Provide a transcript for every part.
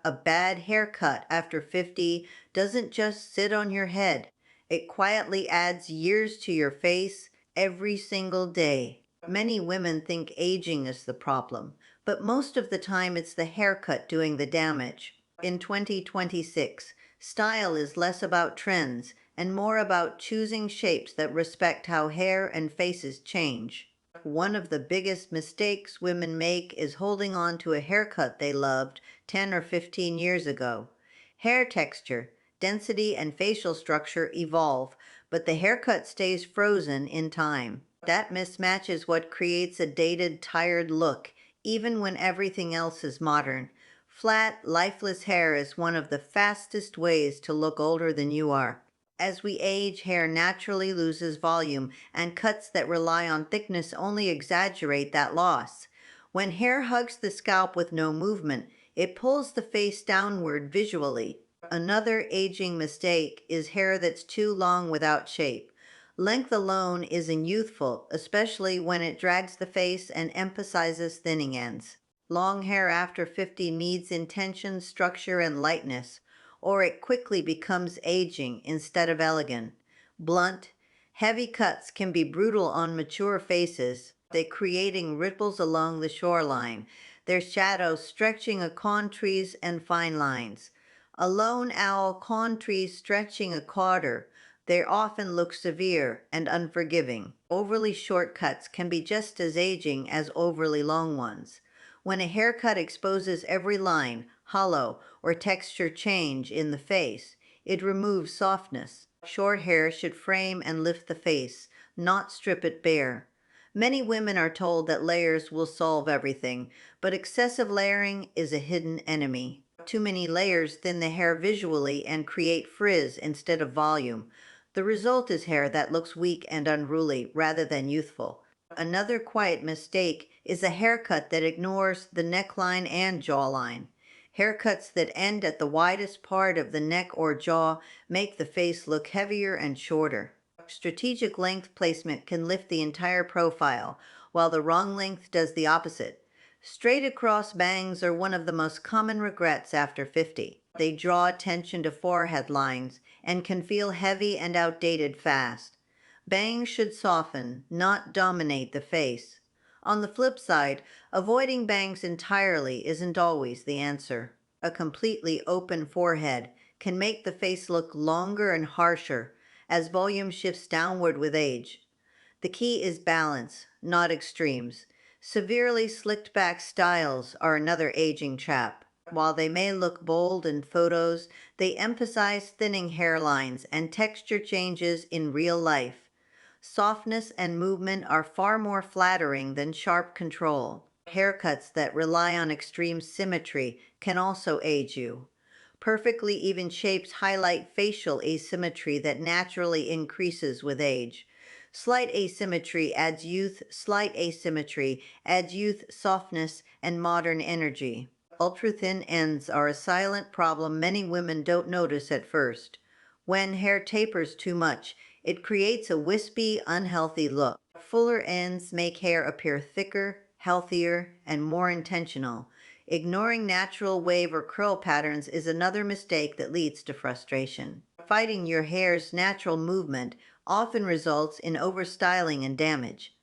A bad haircut after 50 doesn't just sit on your head. It quietly adds years to your face every single day. Many women think aging is the problem, but most of the time it's the haircut doing the damage. In 2026, style is less about trends and more about choosing shapes that respect how hair and faces change. One of the biggest mistakes women make is holding on to a haircut they loved 10 or 15 years ago. Hair texture, density, and facial structure evolve, but the haircut stays frozen in time. That mismatch is what creates a dated, tired look, even when everything else is modern. Flat, lifeless hair is one of the fastest ways to look older than you are. As we age, hair naturally loses volume, and cuts that rely on thickness only exaggerate that loss. When hair hugs the scalp with no movement, it pulls the face downward visually. Another aging mistake is hair that's too long without shape. Length alone isn't youthful, especially when it drags the face and emphasizes thinning ends. Long hair after 50 needs intention, structure, and lightness, or it quickly becomes aging instead of elegant. Blunt, heavy cuts can be brutal on mature faces, they creating ripples along the shoreline, their shadows stretching a trees and fine lines. A lone owl trees stretching a quarter, they often look severe and unforgiving. Overly short cuts can be just as aging as overly long ones. When a haircut exposes every line, hollow, or texture change in the face, it removes softness. Short hair should frame and lift the face, not strip it bare. Many women are told that layers will solve everything, but excessive layering is a hidden enemy. Too many layers thin the hair visually and create frizz instead of volume. The result is hair that looks weak and unruly rather than youthful. Another quiet mistake is a haircut that ignores the neckline and jawline. Haircuts that end at the widest part of the neck or jaw make the face look heavier and shorter. Strategic length placement can lift the entire profile, while the wrong length does the opposite. Straight across bangs are one of the most common regrets after 50. They draw attention to forehead lines and can feel heavy and outdated fast. Bangs should soften, not dominate the face. On the flip side, avoiding bangs entirely isn't always the answer. A completely open forehead can make the face look longer and harsher as volume shifts downward with age. The key is balance, not extremes. Severely slicked back styles are another aging trap. While they may look bold in photos, they emphasize thinning hairlines and texture changes in real life. Softness and movement are far more flattering than sharp control. Haircuts that rely on extreme symmetry can also age you. Perfectly even shapes highlight facial asymmetry that naturally increases with age. Slight asymmetry adds youth, softness, and modern energy. Ultra thin ends are a silent problem many women don't notice at first. When hair tapers too much, it creates a wispy, unhealthy look. Fuller ends make hair appear thicker, healthier, and more intentional. Ignoring natural wave or curl patterns is another mistake that leads to frustration. Fighting your hair's natural movement often results in overstyling and damage.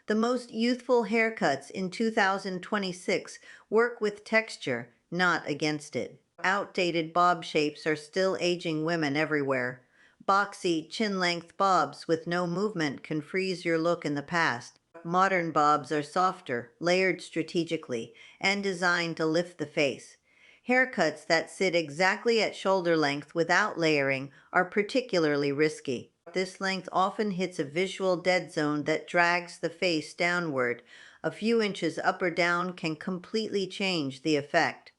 The most youthful haircuts in 2026 work with texture, not against it. Outdated bob shapes are still aging women everywhere. Boxy, chin length bobs with no movement can freeze your look in the past. Modern bobs are softer, layered strategically, and designed to lift the face. Haircuts that sit exactly at shoulder length without layering are particularly risky. This length often hits a visual dead zone that drags the face downward. A few inches up or down can completely change the effect.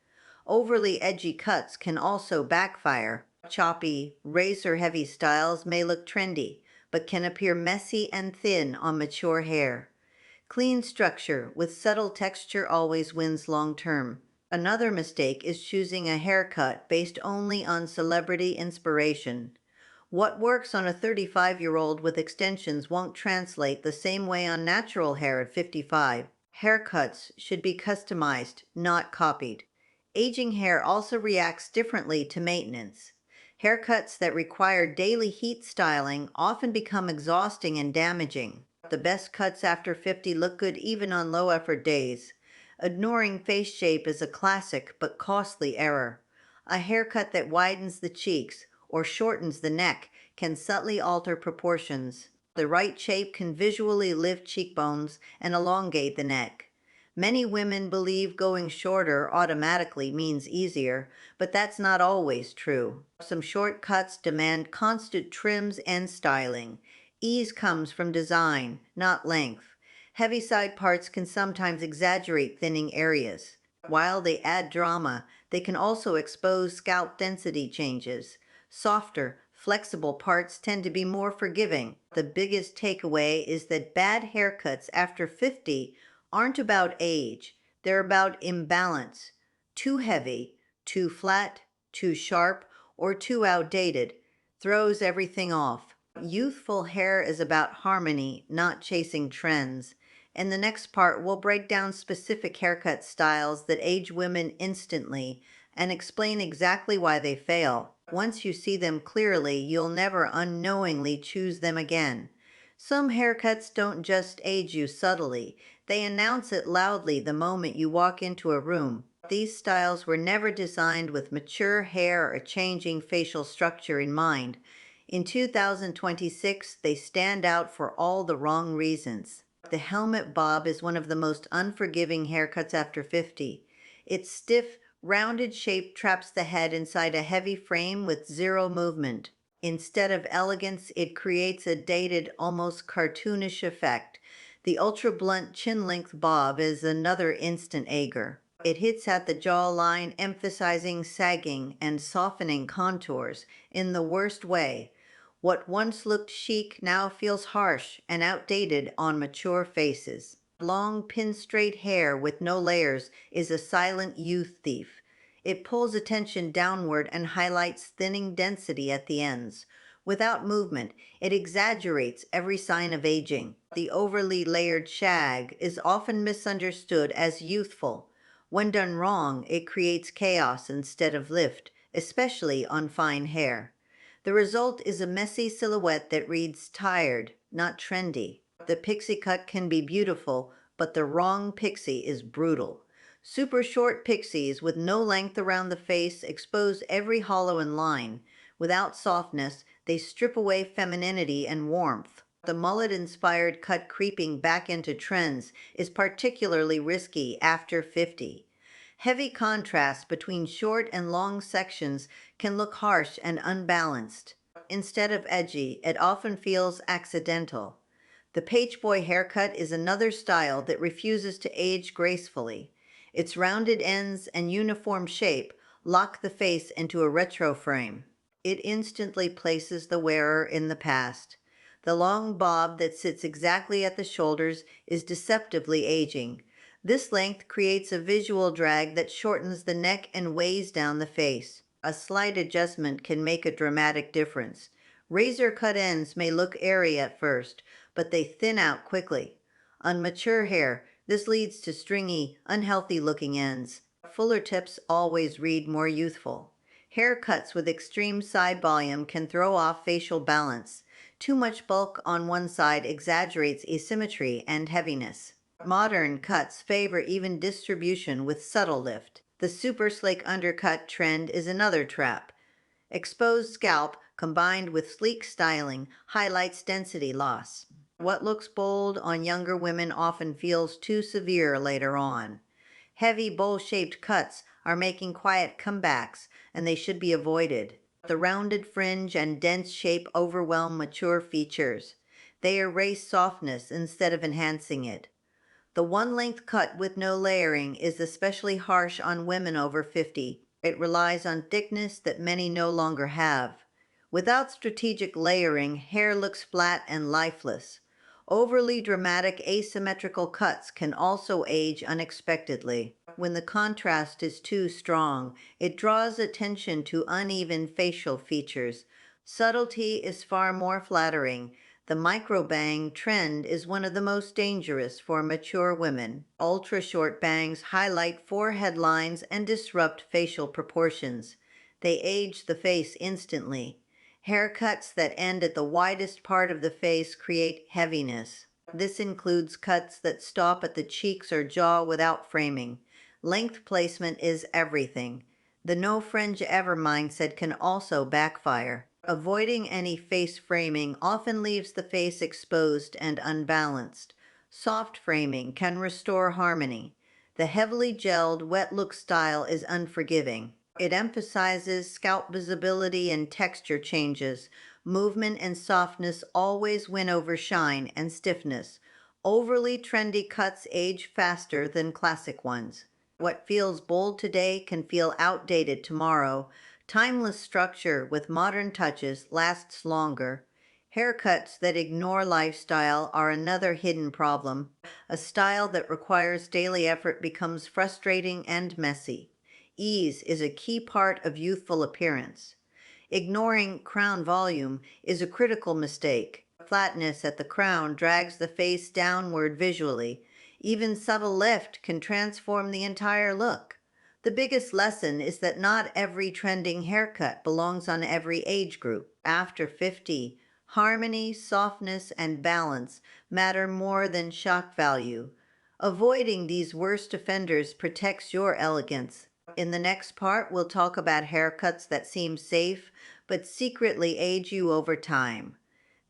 Overly edgy cuts can also backfire. Choppy, razor heavy styles may look trendy, but can appear messy and thin on mature hair. Clean structure with subtle texture always wins long term. Another mistake is choosing a haircut based only on celebrity inspiration. What works on a 35-year-old with extensions won't translate the same way on natural hair at 55. Haircuts should be customized, not copied. Aging hair also reacts differently to maintenance. Haircuts that require daily heat styling often become exhausting and damaging. The best cuts after 50 look good even on low effort days. Ignoring face shape is a classic but costly error. A haircut that widens the cheeks or shortens the neck can subtly alter proportions. The right shape can visually lift cheekbones and elongate the neck. Many women believe going shorter automatically means easier, but that's not always true. Some shortcuts demand constant trims and styling. Ease comes from design, not length. Heavy side parts can sometimes exaggerate thinning areas. While they add drama, they can also expose scalp density changes. Softer, flexible parts tend to be more forgiving. The biggest takeaway is that bad haircuts after 50 aren't about age, they're about imbalance. Too heavy, too flat, too sharp, or too outdated throws everything off. Youthful hair is about harmony, not chasing trends. In the next part, we'll break down specific haircut styles that age women instantly and explain exactly why they fail. Once you see them clearly, you'll never unknowingly choose them again. Some haircuts don't just age you subtly, they announce it loudly the moment you walk into a room. These styles were never designed with mature hair or changing facial structure in mind. In 2026, they stand out for all the wrong reasons. The helmet bob is one of the most unforgiving haircuts after 50. Its stiff, rounded shape traps the head inside a heavy frame with zero movement. Instead of elegance, it creates a dated, almost cartoonish effect. The ultra blunt chin length bob is another instant ager. It hits at the jawline, emphasizing sagging and softening contours in the worst way. What once looked chic now feels harsh and outdated on mature faces. Long, pin straight hair with no layers is a silent youth thief. It pulls attention downward and highlights thinning density at the ends. Without movement, it exaggerates every sign of aging. The overly layered shag is often misunderstood as youthful. When done wrong, it creates chaos instead of lift, especially on fine hair. The result is a messy silhouette that reads tired, not trendy. The pixie cut can be beautiful, but the wrong pixie is brutal. Super short pixies with no length around the face expose every hollow and line. Without softness, they strip away femininity and warmth. The mullet inspired cut creeping back into trends is particularly risky after 50. Heavy contrast between short and long sections can look harsh and unbalanced. Instead of edgy, it often feels accidental. The page boy haircut is another style that refuses to age gracefully. Its rounded ends and uniform shape lock the face into a retro frame. It instantly places the wearer in the past. The long bob that sits exactly at the shoulders is deceptively aging. This length creates a visual drag that shortens the neck and weighs down the face. A slight adjustment can make a dramatic difference. Razor cut ends may look airy at first, but they thin out quickly. On mature hair, this leads to stringy, unhealthy looking ends. Fuller tips always read more youthful. Haircuts with extreme side volume can throw off facial balance. Too much bulk on one side exaggerates asymmetry and heaviness. Modern cuts favor even distribution with subtle lift. The super slick undercut trend is another trap. Exposed scalp combined with sleek styling highlights density loss. What looks bold on younger women often feels too severe later on. Heavy bowl-shaped cuts are making quiet comebacks, and they should be avoided. The rounded fringe and dense shape overwhelm mature features. They erase softness instead of enhancing it. The one-length cut with no layering is especially harsh on women over 50. It relies on thickness that many no longer have. Without strategic layering, hair looks flat and lifeless. Overly dramatic asymmetrical cuts can also age unexpectedly. When the contrast is too strong, it draws attention to uneven facial features. Subtlety is far more flattering. The microbang trend is one of the most dangerous for mature women. Ultra short bangs highlight forehead lines and disrupt facial proportions. They age the face instantly. Haircuts that end at the widest part of the face create heaviness. This includes cuts that stop at the cheeks or jaw without framing. Length placement is everything. The no fringe ever mindset can also backfire. Avoiding any face framing often leaves the face exposed and unbalanced. Soft framing can restore harmony. The heavily gelled, wet look style is unforgiving. It emphasizes scalp visibility and texture changes. Movement and softness always win over shine and stiffness. Overly trendy cuts age faster than classic ones. What feels bold today can feel outdated tomorrow. Timeless structure with modern touches lasts longer. Haircuts that ignore lifestyle are another hidden problem. A style that requires daily effort becomes frustrating and messy. Ease is a key part of youthful appearance. Ignoring crown volume is a critical mistake. Flatness at the crown drags the face downward visually. Even subtle lift can transform the entire look. The biggest lesson is that not every trending haircut belongs on every age group. After 50, harmony, softness, and balance matter more than shock value. Avoiding these worst offenders protects your elegance. In the next part, we'll talk about haircuts that seem safe but secretly age you over time.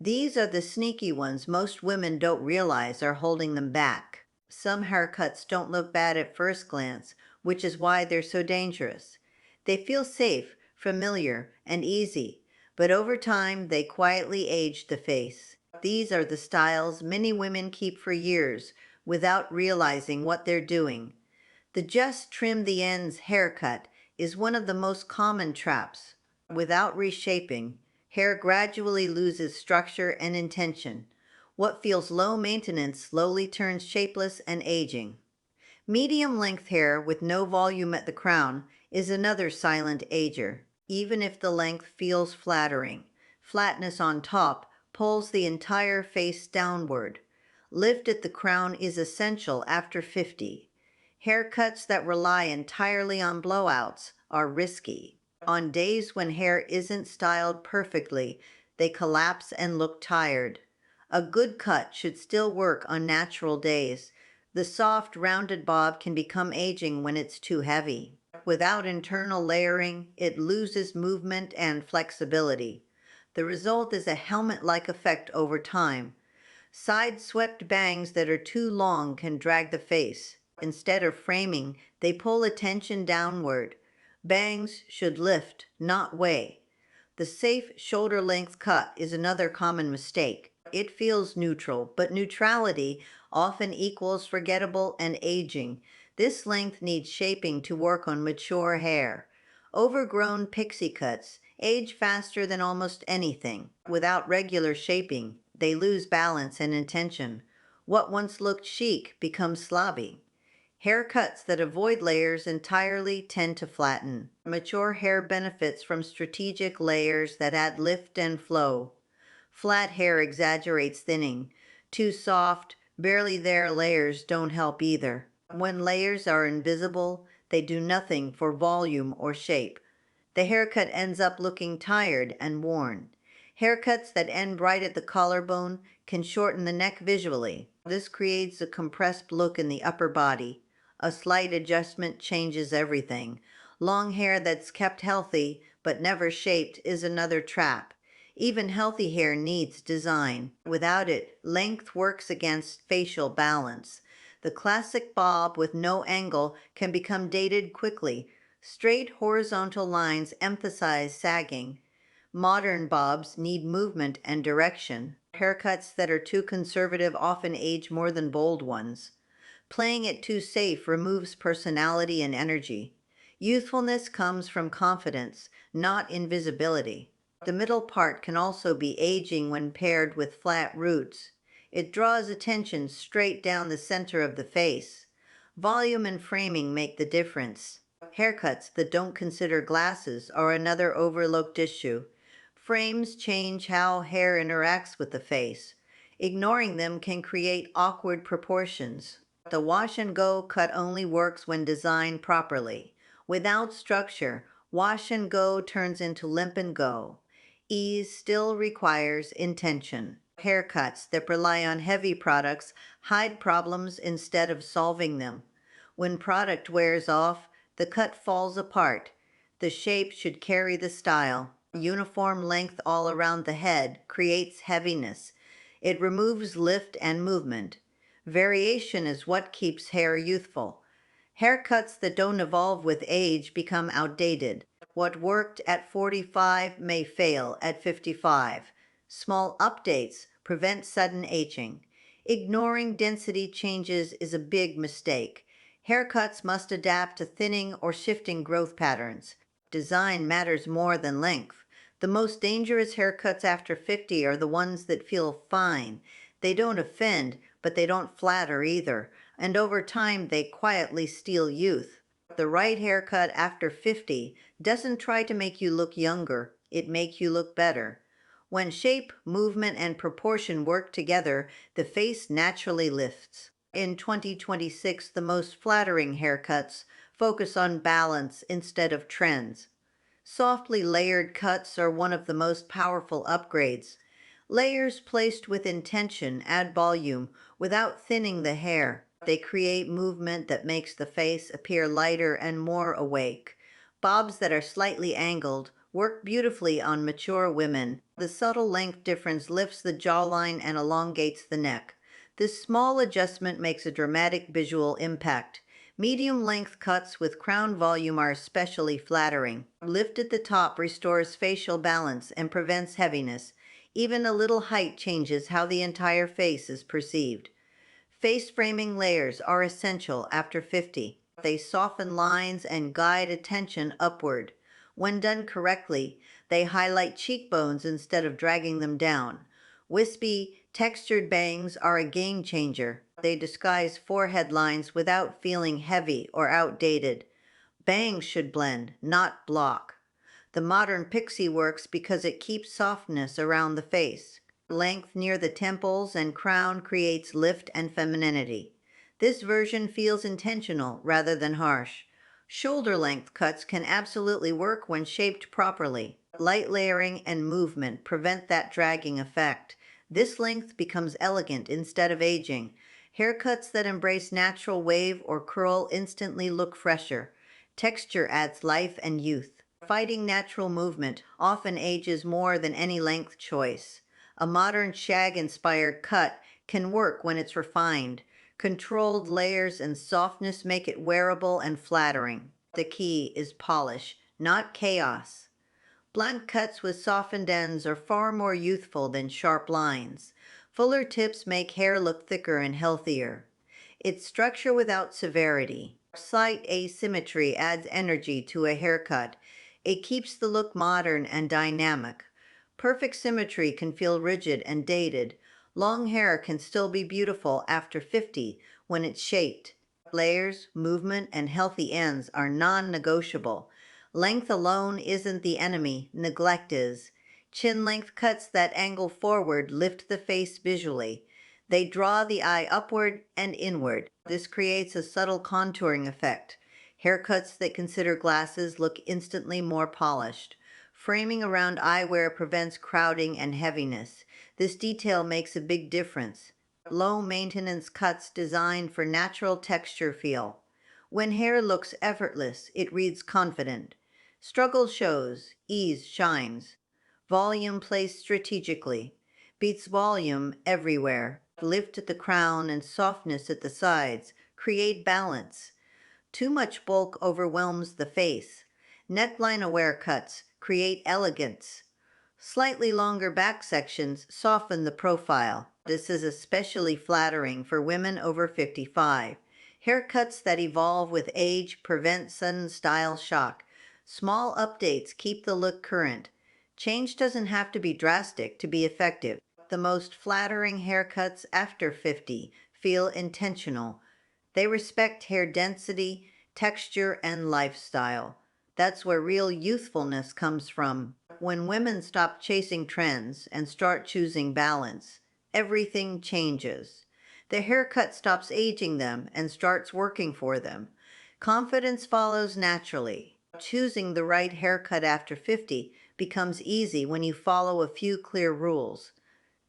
These are the sneaky ones most women don't realize are holding them back. Some haircuts don't look bad at first glance, which is why they're so dangerous. They feel safe, familiar, and easy, but over time they quietly age the face. These are the styles many women keep for years without realizing what they're doing. The just trim the ends haircut is one of the most common traps. Without reshaping, hair gradually loses structure and intention. What feels low maintenance slowly turns shapeless and aging. Medium length hair with no volume at the crown is another silent ager, even if the length feels flattering. Flatness on top pulls the entire face downward. Lift at the crown is essential after 50. Haircuts that rely entirely on blowouts are risky. On days when hair isn't styled perfectly, they collapse and look tired. A good cut should still work on natural days. The soft, rounded bob can become aging when it's too heavy. Without internal layering, it loses movement and flexibility. The result is a helmet-like effect over time. Side-swept bangs that are too long can drag the face. Instead of framing, they pull attention downward. Bangs should lift, not weigh. The safe shoulder length cut is another common mistake. It feels neutral, but neutrality often equals forgettable and aging. This length needs shaping to work on mature hair. Overgrown pixie cuts age faster than almost anything. Without regular shaping, they lose balance and intention. What once looked chic becomes slobby. Haircuts that avoid layers entirely tend to flatten. Mature hair benefits from strategic layers that add lift and flow. Flat hair exaggerates thinning. Too soft, barely there layers don't help either. When layers are invisible, they do nothing for volume or shape. The haircut ends up looking tired and worn. Haircuts that end right at the collarbone can shorten the neck visually. This creates a compressed look in the upper body. A slight adjustment changes everything. Long hair that's kept healthy but never shaped is another trap. Even healthy hair needs design. Without it, length works against facial balance. The classic bob with no angle can become dated quickly. Straight horizontal lines emphasize sagging. Modern bobs need movement and direction. Haircuts that are too conservative often age more than bold ones. Playing it too safe removes personality and energy. Youthfulness comes from confidence, not invisibility. The middle part can also be aging when paired with flat roots. It draws attention straight down the center of the face. Volume and framing make the difference. Haircuts that don't consider glasses are another overlooked issue. Frames change how hair interacts with the face. Ignoring them can create awkward proportions. The wash and go cut only works when designed properly. Without structure, wash and go turns into limp and go. Ease still requires intention. Haircuts that rely on heavy products hide problems instead of solving them. When product wears off, the cut falls apart. The shape should carry the style. Uniform length all around the head creates heaviness. It removes lift and movement. Variation is what keeps hair youthful. Haircuts that don't evolve with age become outdated. What worked at 45 may fail at 55. Small updates prevent sudden aging. Ignoring density changes is a big mistake. Haircuts must adapt to thinning or shifting growth patterns. Design matters more than length. The most dangerous haircuts after 50 are the ones that feel fine. They don't offend, but they don't flatter either, and over time they quietly steal youth. The right haircut after 50 doesn't try to make you look younger, it makes you look better. When shape, movement, and proportion work together, the face naturally lifts. In 2026, the most flattering haircuts focus on balance instead of trends. Softly layered cuts are one of the most powerful upgrades. Layers placed with intention add volume without thinning the hair. They create movement that makes the face appear lighter and more awake. Bobs that are slightly angled work beautifully on mature women. The subtle length difference lifts the jawline and elongates the neck. This small adjustment makes a dramatic visual impact. Medium length cuts with crown volume are especially flattering. Lift at the top restores facial balance and prevents heaviness. Even a little height changes how the entire face is perceived. Face framing layers are essential after 50. They soften lines and guide attention upward. When done correctly, they highlight cheekbones instead of dragging them down. Wispy, textured bangs are a game changer. They disguise forehead lines without feeling heavy or outdated. Bangs should blend, not block. The modern pixie works because it keeps softness around the face. Length near the temples and crown creates lift and femininity. This version feels intentional rather than harsh. Shoulder length cuts can absolutely work when shaped properly. Light layering and movement prevent that dragging effect. This length becomes elegant instead of aging. Haircuts that embrace natural wave or curl instantly look fresher. Texture adds life and youth. Fighting natural movement often ages more than any length choice. A modern shag-inspired cut can work when it's refined. Controlled layers and softness make it wearable and flattering. The key is polish, not chaos. Blunt cuts with softened ends are far more youthful than sharp lines. Fuller tips make hair look thicker and healthier. It's structure without severity. Slight asymmetry adds energy to a haircut. It keeps the look modern and dynamic. Perfect symmetry can feel rigid and dated. Long hair can still be beautiful after 50 when it's shaped. Layers, movement, and healthy ends are non-negotiable. Length alone isn't the enemy, neglect is. Chin length cuts that angle forward lift the face visually. They draw the eye upward and inward. This creates a subtle contouring effect. Haircuts that consider glasses look instantly more polished. Framing around eyewear prevents crowding and heaviness. This detail makes a big difference. Low maintenance cuts designed for natural texture feel. When hair looks effortless, it reads confident. Struggle shows, ease shines. Volume placed strategically beats volume everywhere. Lift at the crown and softness at the sides create balance. Too much bulk overwhelms the face. Neckline-aware cuts create elegance. Slightly longer back sections soften the profile. This is especially flattering for women over 55. Haircuts that evolve with age prevent sudden style shock. Small updates keep the look current. Change doesn't have to be drastic to be effective. The most flattering haircuts after 50 feel intentional. They respect hair density, texture, and lifestyle. That's where real youthfulness comes from. When women stop chasing trends and start choosing balance, everything changes. The haircut stops aging them and starts working for them. Confidence follows naturally. Choosing the right haircut after 50 becomes easy when you follow a few clear rules.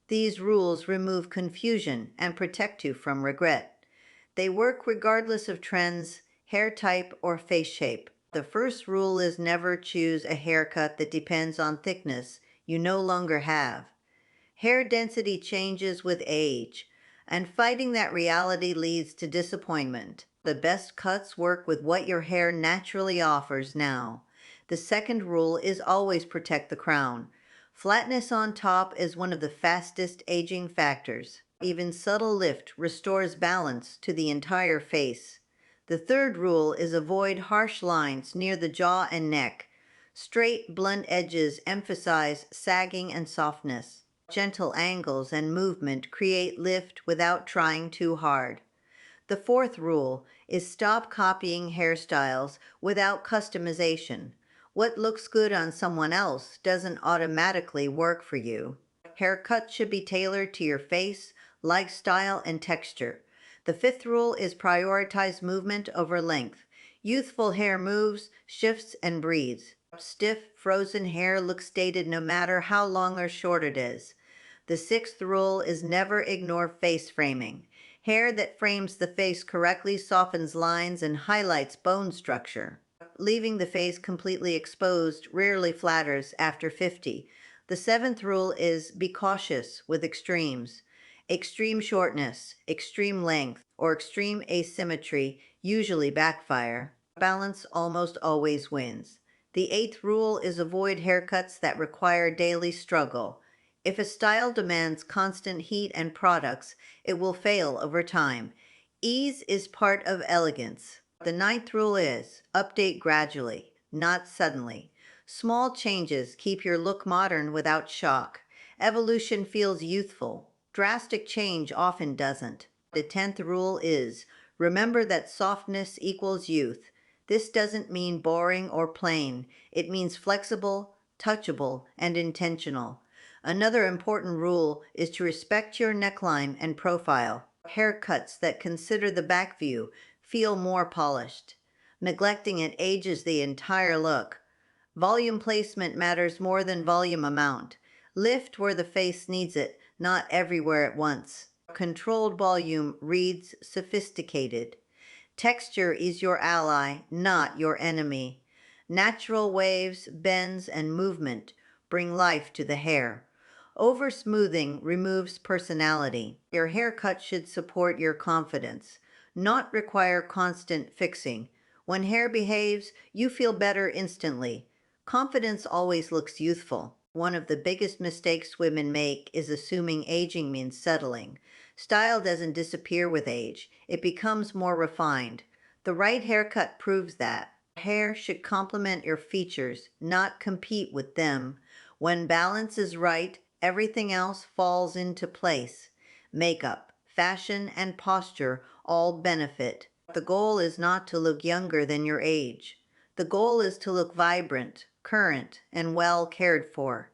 These rules remove confusion and protect you from regret. They work regardless of trends, hair type, or face shape. The first rule is never choose a haircut that depends on thickness you no longer have. Hair density changes with age, and fighting that reality leads to disappointment. The best cuts work with what your hair naturally offers now. The second rule is always protect the crown. Flatness on top is one of the fastest aging factors. Even subtle lift restores balance to the entire face. The third rule is avoid harsh lines near the jaw and neck. Straight, blunt edges emphasize sagging and softness. Gentle angles and movement create lift without trying too hard. The fourth rule is stop copying hairstyles without customization. What looks good on someone else doesn't automatically work for you. Haircuts should be tailored to your face, lifestyle, and texture. The fifth rule is prioritize movement over length. Youthful hair moves, shifts, and breathes. Stiff, frozen hair looks dated no matter how long or short it is. The sixth rule is never ignore face framing. Hair that frames the face correctly softens lines and highlights bone structure. Leaving the face completely exposed rarely flatters after 50. The seventh rule is be cautious with extremes. Extreme shortness, extreme length, or extreme asymmetry usually backfire. Balance almost always wins. The eighth rule is avoid haircuts that require daily struggle. If a style demands constant heat and products, it will fail over time. Ease is part of elegance. The ninth rule is update gradually, not suddenly. Small changes keep your look modern without shock. Evolution feels youthful. Drastic change often doesn't. The 10th rule is remember that softness equals youth. This doesn't mean boring or plain. It means flexible, touchable, and intentional. Another important rule is to respect your neckline and profile. Haircuts that consider the back view feel more polished. Neglecting it ages the entire look. Volume placement matters more than volume amount. Lift where the face needs it, not everywhere at once. Controlled volume reads sophisticated. Texture is your ally, not your enemy. Natural waves, bends, and movement bring life to the hair. Over smoothing removes personality. Your haircut should support your confidence, not require constant fixing. When hair behaves, you feel better instantly. Confidence always looks youthful. One of the biggest mistakes women make is assuming aging means settling. Style doesn't disappear with age, it becomes more refined. The right haircut proves that. Hair should complement your features, not compete with them. When balance is right, everything else falls into place. Makeup, fashion, and posture all benefit. The goal is not to look younger than your age. The goal is to look vibrant, current, and well cared for.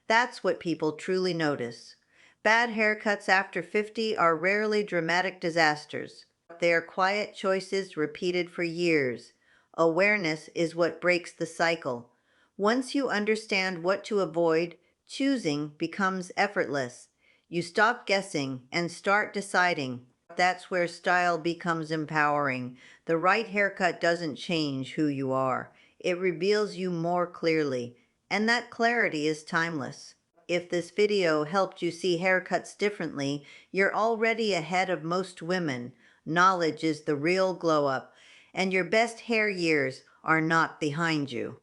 That's what people truly notice. Bad haircuts after 50 are rarely dramatic disasters. They are quiet choices repeated for years. Awareness is what breaks the cycle. Once you understand what to avoid, choosing becomes effortless. You stop guessing and start deciding. That's where style becomes empowering. The right haircut doesn't change who you are, it reveals you more clearly. And that clarity is timeless. If this video helped you see haircuts differently, you're already ahead of most women. Knowledge is the real glow up, and your best hair years are not behind you.